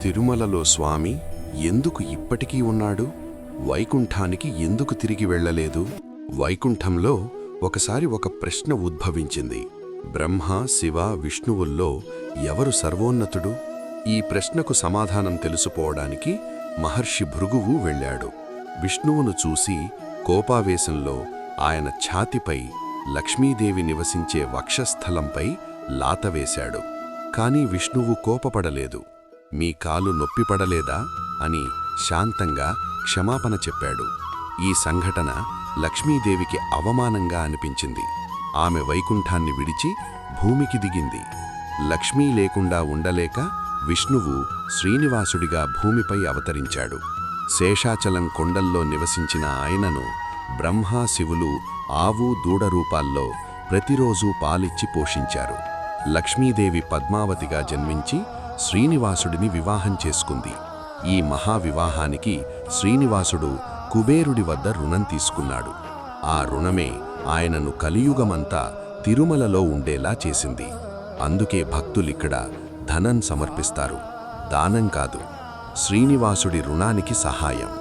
తిరుమలలో స్వామి ఎందుకు ఇప్పటికీ ఉన్నాడు? వైకుంఠానికి ఎందుకు తిరిగి వెళ్ళలేదు? వైకుంఠంలో ఒకసారి ఒక ప్రశ్న ఉద్భవించింది. బ్రహ్మ, శివ, విష్ణువుల్లో ఎవరు సర్వోన్నతుడు? ఈ ప్రశ్నకు సమాధానం తెలుసుకోవడానికి మహర్షి భృగువు వెళ్ళాడు. విష్ణువును చూసి కోపావేశంలో ఆయన ఛాతిపై లక్ష్మీదేవి నివసించే వక్షస్థలంపై లాతవేశాడు. కాని విష్ణువు కోపపడలేదు. మీ కాలు నొప్పిపడలేదా అని శాంతంగా క్షమాపణ చెప్పాడు. ఈ సంఘటన లక్ష్మీదేవికి అవమానంగా అనిపించింది. ఆమె వైకుంఠాన్ని విడిచి భూమికి దిగింది. లక్ష్మీ లేకుండా ఉండలేక విష్ణువు శ్రీనివాసుడిగా భూమిపై అవతరించాడు. శేషాచలం కొండల్లో నివసించిన ఆయనను బ్రహ్మ, శివులు ఆవు, దూడ రూపాల్లో ప్రతిరోజూ పాలిచ్చి పోషించారు. లక్ష్మీదేవి పద్మావతిగా జన్మించి శ్రీనివాసుడిని వివాహం చేసుకుంది. ఈ మహావివాహానికి శ్రీనివాసుడు కుబేరుడి వద్ద రుణం తీసుకున్నాడు. ఆ రుణమే ఆయనను కలియుగమంతా తిరుమలలో ఉండేలా చేసింది. అందుకే భక్తులిక్కడ ధనం సమర్పిస్తారు, దానం కాదు. శ్రీనివాసుడి రుణానికి సహాయం.